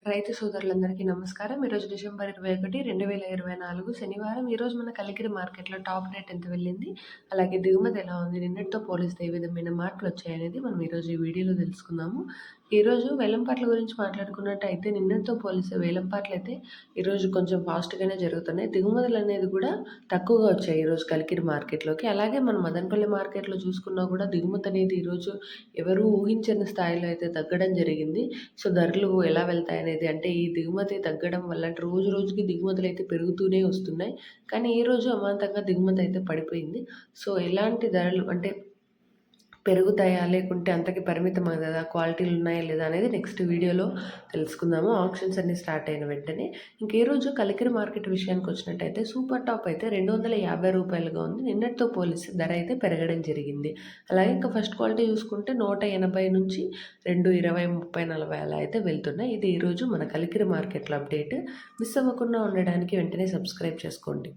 రైతు సోదరులందరికీ నమస్కారం. ఈరోజు డిసెంబర్ 21, 2024 శనివారం. ఈరోజు మన కలికిరి మార్కెట్‌లో టాప్ రేట్ ఎంత వెళ్ళింది? అలాగే దిగుమతి ఎలా ఉంది? నిన్నటితో పోలిస్తే ఏ విధమైన మార్పులొచ్చాయనేది మనం ఈరోజు ఈ వీడియోలో తెలుసుకుందాము. ఈరోజు వేలంపాట్ల గురించి మాట్లాడుకున్నట్టయితే నిన్నటితో పోలిస్తే వేలంపాట్లయితే ఈరోజు కొంచెం ఫాస్ట్‌గానే జరుగుతున్నాయి. దిగుమతులనేది కూడా తక్కువగా వచ్చాయి ఈరోజు కలికిరి మార్కెట్‌లోకి. అలాగే మన మదనపల్లి మార్కెట్‌లో చూసుకున్నా కూడా దిగుమతి అనేది ఈరోజు ఎవరు ఊహించని స్థాయిలో అయితే తగ్గడం జరిగింది. సో, ధరలు ఎలా వెళ్తాయనేది అంటే ఈ దిగుమతి తగ్గడం వల్ల అంటే రోజు రోజుకి దిగుమతులైతే పెరుగుతూనే వస్తున్నాయి. కానీ ఈరోజు అమాంతంగా దిగుమతి అయితే పడిపోయింది. సో, ఎలాంటి ధరలు అంటే పెరుగుతాయా? లేకుంటే అంతకి పరిమితమా కదా? క్వాలిటీలు ఉన్నాయా లేదా? అనేది నెక్స్ట్ వీడియోలో తెలుసుకుందాము. ఆక్షన్స్ అన్నీ స్టార్ట్ అయిన వెంటనే. ఇంక ఈరోజు కలికిరి మార్కెట్ విషయానికొచ్చినట్టయితే సూపర్ టాప్ అయితే రూ. 250 ఉంది. నిన్నటితో పోలిస్తే ధర అయితే పెరగడం జరిగింది. అలాగే ఇంకా ఫస్ట్ క్వాలిటీ చూసుకుంటే 180 నుంచి 220, 30, 40 అలా అయితే వెళ్తున్నాయి. ఇది ఈరోజు మన కలికిరి మార్కెట్‌లో అప్డేట్. మిస్ అవ్వకుండా ఉండడానికి వెంటనే సబ్స్క్రైబ్ చేసుకోండి.